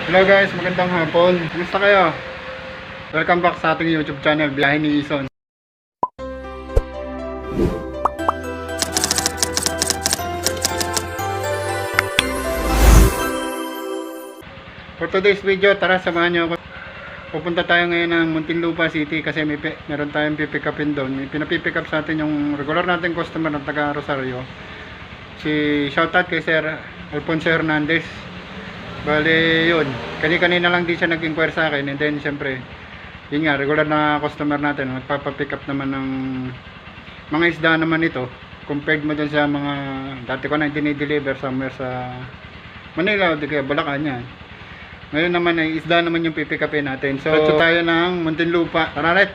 Hello guys, magandang hapon. Kumusta kayo? Welcome back sa ating YouTube channel, Biyahe ni Ison. For today's video, tara samahan niyo ako. Pupunta tayo ngayon ng Muntinlupa City kasi meron tayong pipick upin doon. May pinapipick up sa atin yung regular nating customer ng taga Rosario. Shoutout kay Sir Alfonso Hernandez. Bale, yun. Kanina lang din siya nag-inquire sa akin. And then, syempre, yun nga, regular na customer natin. Magpapapick up naman ng mga isda naman ito. Compared mo dun sa mga dati ko na dinideliver somewhere sa Manila o di kaya Bulacan yan. Ngayon naman ay isda naman yung pipick upin natin. So, tayo ng Muntinlupa. Tara, let's!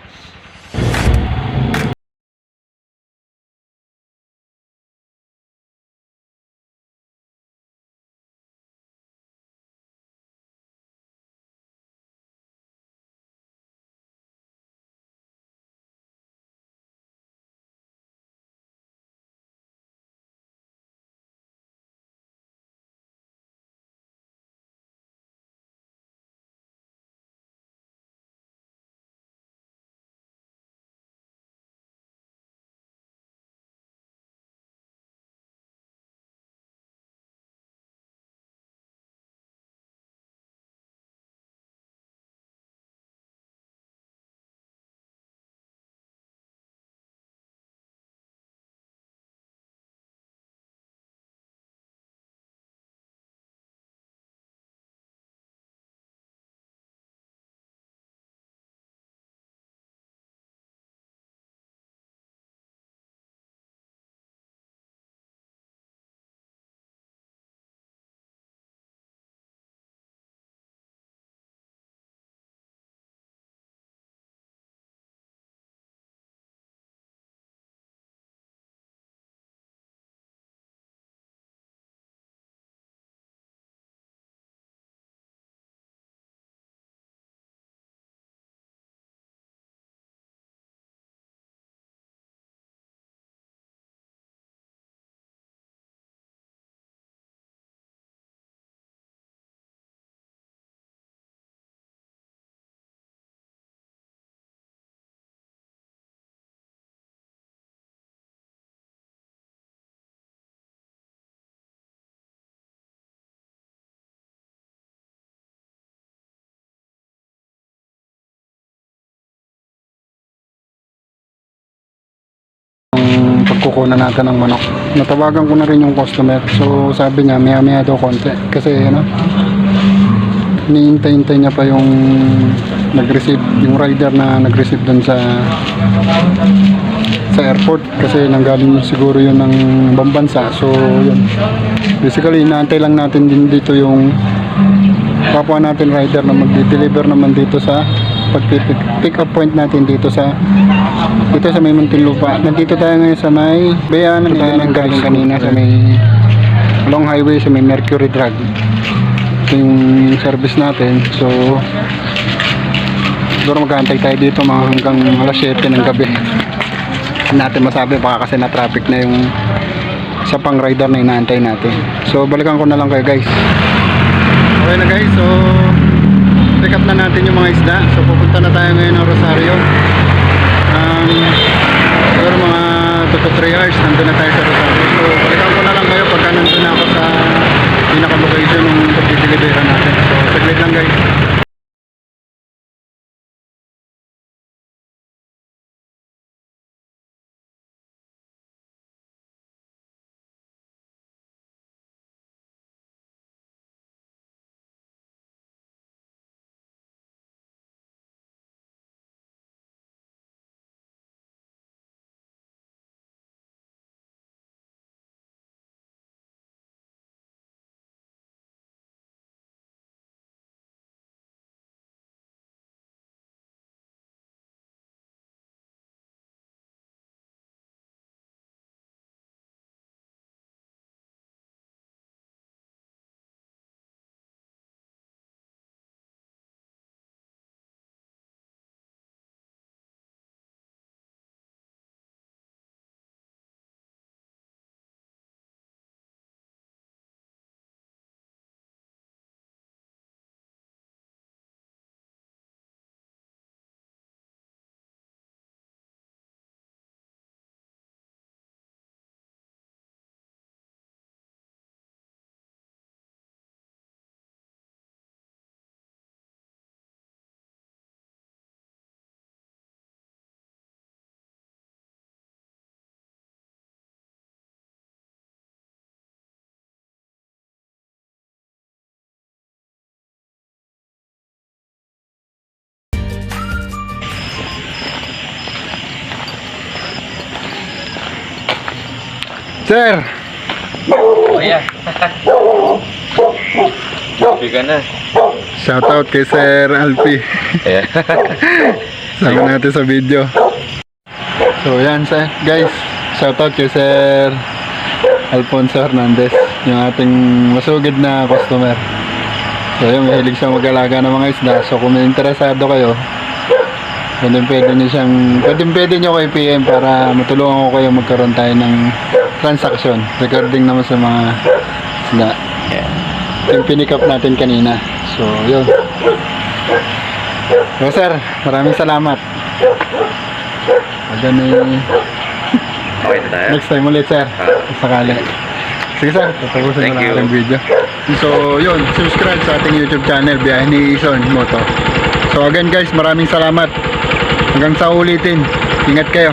Pagkukunan natin ng manok. Natawagan ko na rin yung customer. So sabi niya maya daw konti. Kasi hinihintay niya pa yung nag-receive, yung rider na nag-receive dun sa airport. Kasi nanggaling siguro yun ng ibang bansa. So yun. Basically inaantay lang natin din dito yung kapwa natin rider na mag-deliver naman dito sa pag-pick up point natin dito sa may Muntinlupa. Nandito tayo ngayon sa may bayanan tayo ng galing kanina sa may long highway sa may Mercury Drug. Ito yung service natin. So siguro mag-aantay tayo dito mga hanggang alas 7 ng gabi. Natin masabi baka kasi na traffic na yung sa pang rider na inaantay natin. So balikan ko na lang kayo guys. Okay na guys, so pick up na natin yung mga isda. So pupunta na tayo ngayon ng Rosario. Siguro mga 2-3 hours nandun na tayo sa Rosario. So balikan ko na lang kayo pagka nandun na ako sa pinaka-location ng pag-deliveran natin. So saglit lang guys. Sir! Oh, yeah. Happy ka na. Shoutout kay Sir Alpi. Yeah. Sama natin sa video. So yan sir, guys. Shoutout kay Sir Alfonso Hernandez, yung ating masugid na customer. So yun, mahilig siya mag-alaga ng mga isda. So kung may interesado kayo, pwede nyo kay PM para matulungan ko kayo magkaroon tayo ng transaction regarding naman sa mga isda. Yeah. Yung pinick up natin kanina. So yun. So sir, maraming salamat. Okay na tayo. Next time ulit sir, sakali. Sige sir, tatapusin Thank ko na you. ating video. So yun, subscribe sa ating YouTube channel, Biyahe ni Ison Moto. So again guys, maraming salamat. Hanggang sa ulitin, ingat kayo.